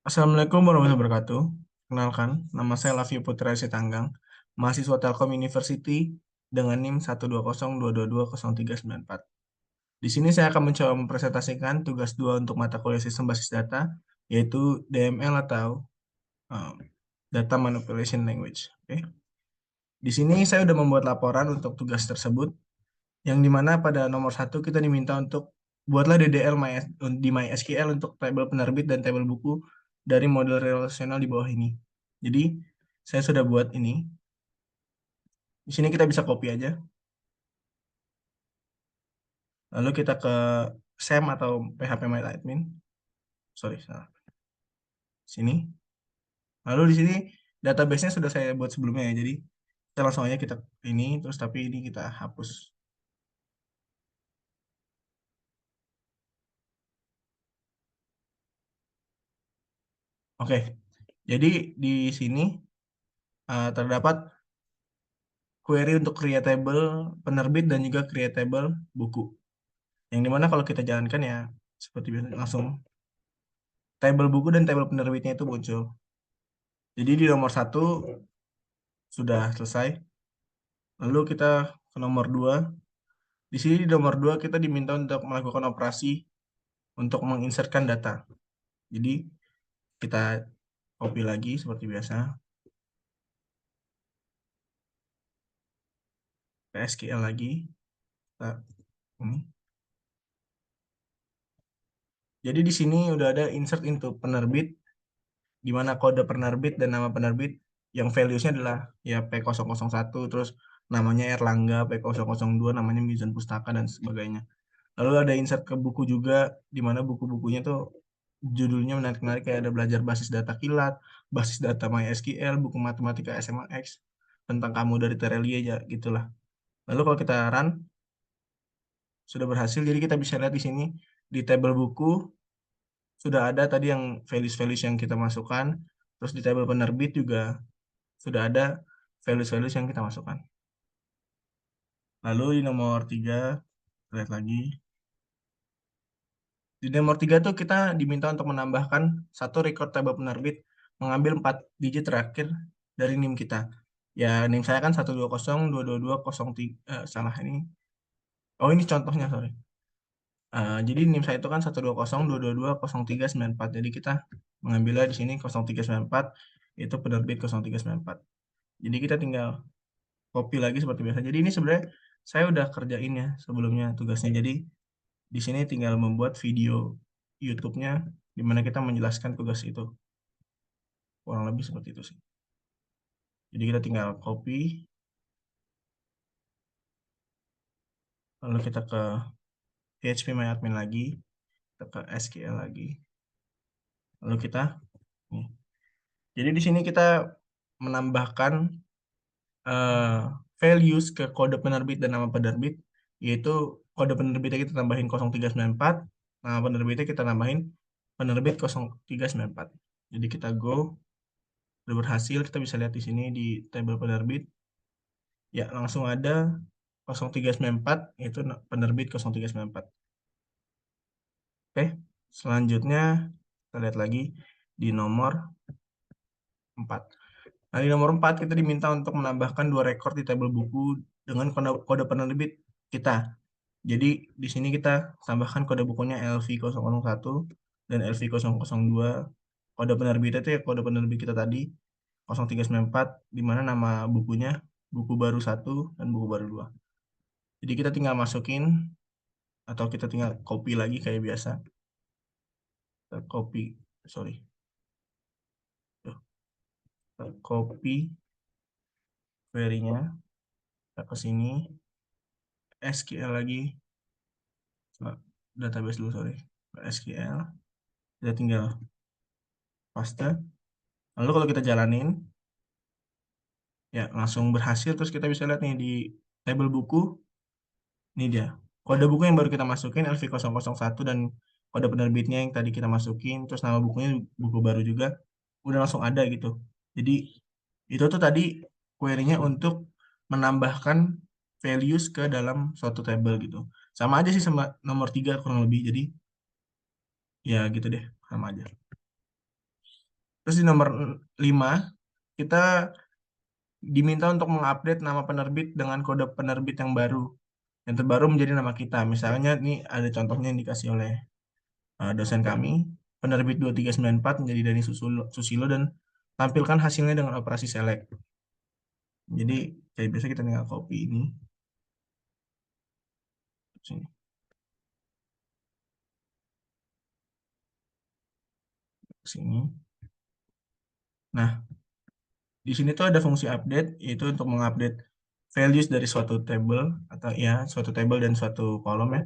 Assalamualaikum warahmatullahi wabarakatuh. Kenalkan, nama saya Lavio Putra Sitanggang, mahasiswa Telkom University dengan NIM 12022022394. Di sini saya akan mencoba mempresentasikan tugas 2 untuk mata kuliah sistem basis data, yaitu DML atau um, Data Manipulation Language. Oke. Di sini saya sudah membuat laporan untuk tugas tersebut, yang dimana pada nomor 1 kita diminta untuk buatlah DDL di MySQL untuk tabel penerbit dan tabel buku dari model relasional di bawah ini. Jadi, saya sudah buat ini. Di sini kita bisa copy aja. Lalu kita ke SAM atau phpMyAdmin. Sorry, salah. Sini. Lalu di sini database-nya sudah saya buat sebelumnya ya. Jadi, kita langsung aja kita ini, terus tapi ini kita hapus. Oke, jadi di sini terdapat query untuk create table penerbit dan juga create table buku. Yang dimana kalau kita jalankan ya seperti biasa langsung table buku dan table penerbitnya itu muncul. Jadi di nomor 1 sudah selesai. Lalu kita ke nomor 2. Di sini di nomor 2 kita diminta untuk melakukan operasi untuk menginsertkan data. Jadi kita copy lagi seperti biasa. Ke SQL lagi. Kita, ini. Jadi di sini udah ada insert into penerbit, di mana kode penerbit dan nama penerbit yang values-nya adalah ya P001, terus namanya Erlangga, P002 namanya Mizan Pustaka dan sebagainya. Lalu ada insert ke buku juga, di mana buku-bukunya tuh judulnya menarik-menarik, kayak ada belajar basis data kilat, basis data MySQL, buku matematika SMAX, tentang kamu dari Terelia ya gitulah. Lalu kalau kita run sudah berhasil, jadi kita bisa lihat di sini di tabel buku sudah ada tadi yang values-values yang kita masukkan, terus di tabel penerbit juga sudah ada values-values yang kita masukkan. Lalu di nomor 3 lihat lagi. Di nomor 3 tuh kita diminta untuk menambahkan satu record tabel penerbit, mengambil 4 digit terakhir dari NIM kita. Ya, NIM saya kan 120220203, salah ini. Oh, ini contohnya, sorry. Jadi NIM saya itu kan 12022022394. Jadi kita mengambilnya di sini 0394, itu penerbit 0394. Jadi kita tinggal copy lagi seperti biasa. Jadi ini sebenarnya saya udah kerjain ya sebelumnya tugasnya. Jadi di sini tinggal membuat video YouTube-nya di mana kita menjelaskan tugas itu. Kurang lebih seperti itu sih. Jadi kita tinggal copy, lalu kita ke phpMyAdmin lagi, kita ke SQL lagi, lalu kita nih. Jadi di sini kita menambahkan eh, values ke kode penerbit dan nama penerbit, yaitu kode penerbitnya kita tambahin 0394, nama penerbitnya kita tambahin penerbit 0394. Jadi kita go, udah berhasil, kita bisa lihat di sini di tabel penerbit, ya langsung ada 0394, yaitu penerbit 0394. Oke, selanjutnya kita lihat lagi di nomor 4. Nah, di nomor 4 kita diminta untuk menambahkan 2 rekor di tabel buku dengan kode penerbit kita. Jadi di sini kita tambahkan kode bukunya LV001 dan LV002. Kode penerbit itu ya kode penerbit kita tadi 0394, di mana nama bukunya buku baru 1 dan buku baru 2. Jadi kita tinggal masukin atau kita tinggal copy lagi kayak biasa. Kita copy, sorry. Tuh, kita copy query-nya, kita ke sini, SQL lagi, database dulu, sorry. SQL, kita tinggal paste. Lalu kalau kita jalanin, ya langsung berhasil. Terus kita bisa lihat nih di tabel buku, ini dia. Kode buku yang baru kita masukin LV001 dan kode penerbitnya yang tadi kita masukin, terus nama bukunya buku baru juga, udah langsung ada gitu. Jadi itu tuh tadi query-nya untuk menambahkan values ke dalam suatu table gitu. Sama aja sih sama nomor 3 kurang lebih. Jadi ya gitu deh, sama aja. Terus di nomor 5, kita diminta untuk mengupdate nama penerbit dengan kode penerbit yang baru. Yang terbaru menjadi nama kita. Misalnya ini ada contohnya yang dikasih oleh dosen kami. Penerbit 2394 menjadi Dani Susilo dan tampilkan hasilnya dengan operasi select. Jadi kayak biasa kita tinggal copy ini. Sini. Sini. Nah, di sini tuh ada fungsi update, yaitu untuk mengupdate values dari suatu table atau ya suatu table dan suatu kolom ya.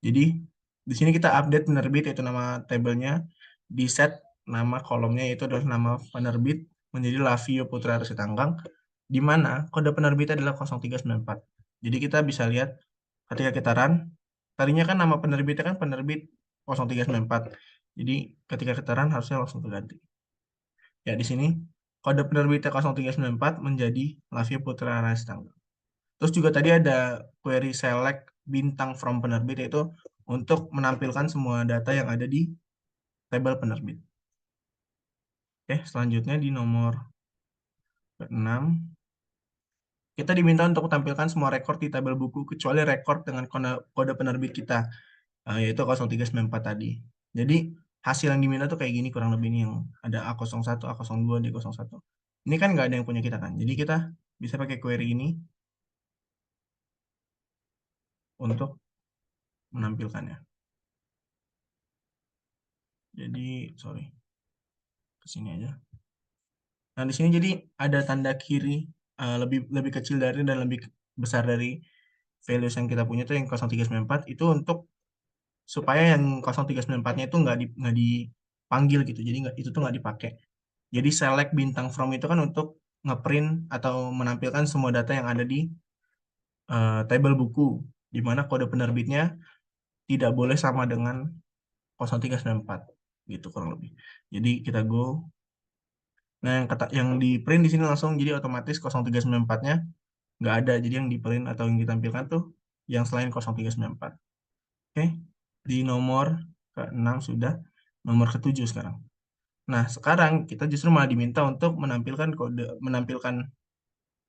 Jadi di sini kita update penerbit yaitu nama tabelnya, di set nama kolomnya yaitu adalah nama penerbit menjadi Lavio Putra Tanggang, di mana kode penerbit adalah 0394. Jadi kita bisa lihat ketika kita run, tadinya kan nama penerbitnya kan penerbit 0394. Jadi ketika kita run harusnya langsung terganti. Ya, di sini kode penerbitnya 0394 menjadi Lavia Putra Rastanga. Terus juga tadi ada query select bintang from penerbit, yaitu untuk menampilkan semua data yang ada di tabel penerbit. Oke, selanjutnya di nomor 6, kita diminta untuk tampilkan semua rekor di tabel buku kecuali rekor dengan kode penerbit kita, yaitu 0394 tadi. Jadi hasil yang diminta tuh kayak gini kurang lebih nih, yang ada A01, A02, D01. Ini kan nggak ada yang punya kita kan. Jadi kita bisa pakai query ini untuk menampilkannya. Jadi, sorry, ke sini aja. Nah, di sini jadi ada tanda kiri lebih lebih kecil dari dan lebih besar dari values yang kita punya tuh yang 0394 itu untuk supaya yang 0394-nya itu nggak dipanggil gitu. Jadi nggak, itu tuh nggak dipakai. Jadi select bintang from itu kan untuk ngeprint atau menampilkan semua data yang ada di table buku, di mana kode penerbitnya tidak boleh sama dengan 0394 gitu kurang lebih. Jadi kita go. Nah, yang di print di sini langsung jadi otomatis 0394-nya nggak ada. Jadi yang di print atau yang ditampilkan tuh yang selain 0394. Oke. Di nomor ke-6 sudah, nomor ke-7 sekarang. Nah, sekarang kita justru malah diminta untuk menampilkan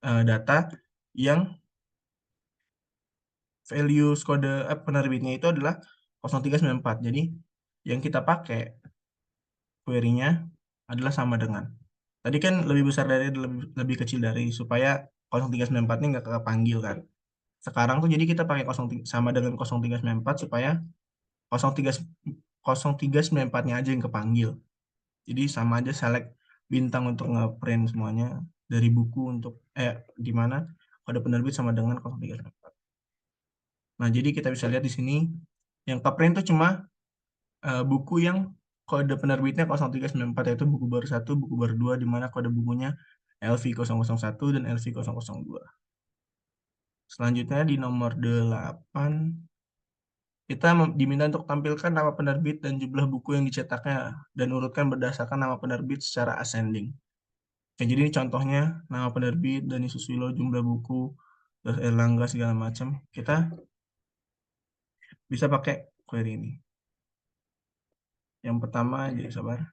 data yang values kode penerbitnya itu adalah 0394. Jadi yang kita pakai query-nya adalah sama dengan. Tadi kan lebih besar dari, lebih kecil dari, supaya 0394 ini nggak kepanggil kan. Sekarang tuh jadi kita pakai 03, sama dengan 0394 supaya 03 0394-nya aja yang kepanggil. Jadi sama aja select bintang untuk ngeprint semuanya dari buku untuk di mana kode penerbit sama dengan 0394. Nah, jadi kita bisa lihat di sini yang keprint tuh cuma buku yang kode penerbitnya 0394, yaitu buku baru 1, buku baru 2, di mana kode bukunya LV001 dan LV002. Selanjutnya di nomor 8, kita diminta untuk tampilkan nama penerbit dan jumlah buku yang dicetaknya dan urutkan berdasarkan nama penerbit secara ascending. Oke, jadi ini contohnya nama penerbit, Dani Susilo, jumlah buku, terus Erlangga segala macam. Kita bisa pakai query ini. Yang pertama, jadi sabar.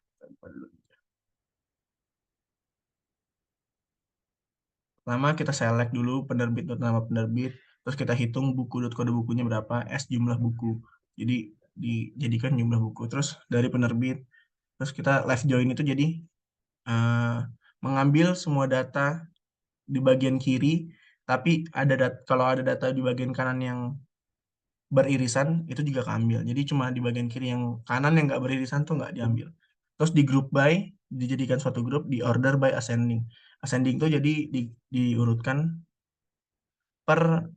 Pertama kita select dulu penerbit nama penerbit, terus kita hitung kode bukunya berapa, S jumlah buku. Jadi dijadikan jumlah buku. Terus dari penerbit, terus kita left join itu jadi eh, mengambil semua data di bagian kiri, tapi kalau ada data di bagian kanan yang beririsan itu juga keambil. Jadi cuma di bagian kiri yang kanan yang nggak beririsan tuh nggak diambil. Terus di group by, dijadikan suatu grup, di order by ascending. Ascending tuh jadi diurutkan per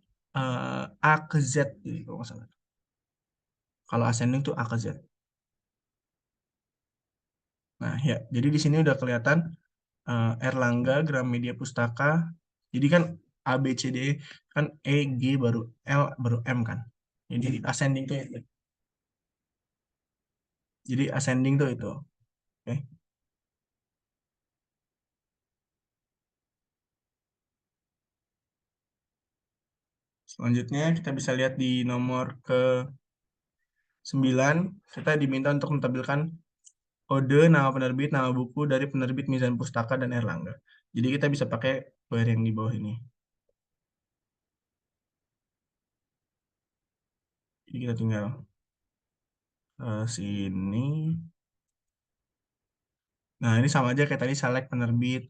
A ke Z, jadi kalau nggak salah. Kalau ascending tuh A ke Z. Nah ya, jadi di sini udah kelihatan Erlangga, Gramedia Pustaka. Jadi kan A, B, C, D, kan E, G, baru L, baru M kan. Jadi ascending tuh itu. Jadi ascending tuh itu. Oke. Selanjutnya kita bisa lihat di nomor ke 9, kita diminta untuk menampilkan kode, nama buku dari penerbit Mizan Pustaka dan Erlangga. Jadi kita bisa pakai query yang di bawah ini. Jadi kita tinggal sini. Nah, ini sama aja kayak tadi select penerbit,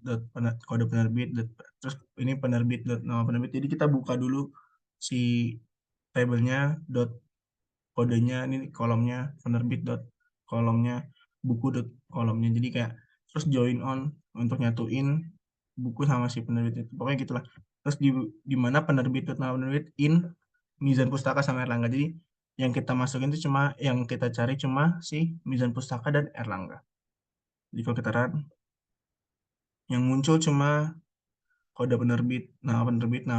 kode penerbit, terus ini penerbit, nama penerbit. Jadi kita buka dulu si tabelnya, kodenya, ini kolomnya, penerbit, kolomnya, buku, kolomnya. Jadi kayak terus join on untuk nyatuin buku sama si penerbit itu. Pokoknya gitulah. Terus di mana penerbit, nama penerbit, in, Mizan Pustaka sama Erlangga. Jadi yang kita masukin itu cuma, yang kita cari cuma si Mizan Pustaka dan Erlangga. Jadi kalau kita run, yang muncul cuma kode penerbit, nama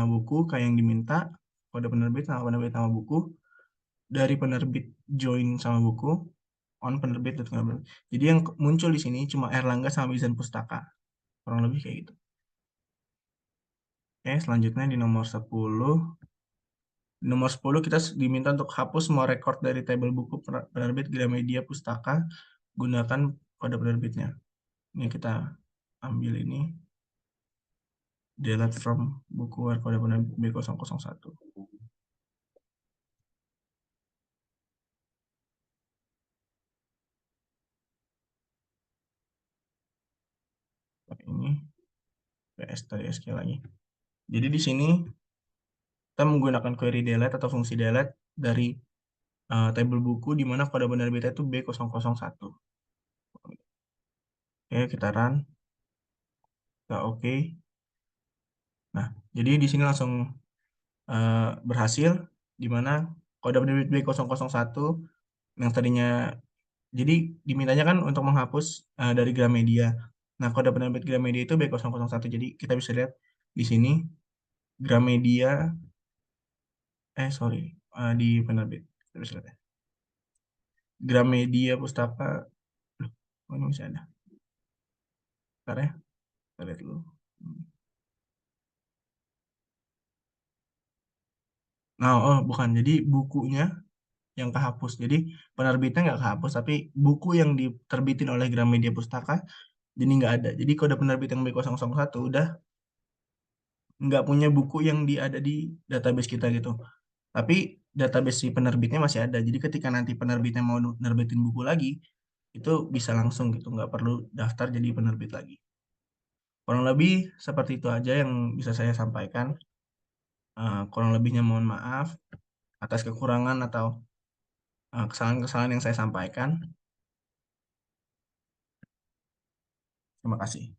buku, kayak yang diminta, kode penerbit, nama buku, dari penerbit join sama buku, on penerbit, jadi yang muncul di sini cuma Erlangga sama Mizan Pustaka, kurang lebih kayak gitu. Oke, selanjutnya di nomor 10. Nomor 10 kita diminta untuk hapus semua record dari tabel buku penerbit Gramedia Pustaka, gunakan kode penerbitnya. Ini kita ambil ini, delete from buku kode penerbit B001. Ini PS tadi SQ lagi. Jadi di sini kita menggunakan query delete atau fungsi delete dari tabel buku di mana kode penerbitnya itu B001. Oke, kita run. Kita oke. Nah, jadi di sini langsung berhasil di mana kode penerbit B001 yang tadinya, jadi dimintanya kan untuk menghapus dari Gramedia. Nah, kode penerbit Gramedia itu B001. Jadi kita bisa lihat di sini Gramedia, sorry, di penerbit. Kita bisa lihat ya. Gramedia Pustaka, oh, ini bisa ada. Bentar ya, kita lihat dulu. Nah, oh bukan. Jadi bukunya yang kehapus. Jadi penerbitnya nggak kehapus, tapi buku yang diterbitin oleh Gramedia Pustaka jadi nggak ada. Jadi kode penerbit yang B001 udah nggak punya buku yang ada di database kita gitu. Tapi database si penerbitnya masih ada. Jadi ketika nanti penerbitnya mau nerbitin buku lagi, itu bisa langsung gitu, nggak perlu daftar jadi penerbit lagi. Kurang lebih seperti itu aja yang bisa saya sampaikan. Kurang lebihnya mohon maaf atas kekurangan atau kesalahan-kesalahan yang saya sampaikan. Terima kasih.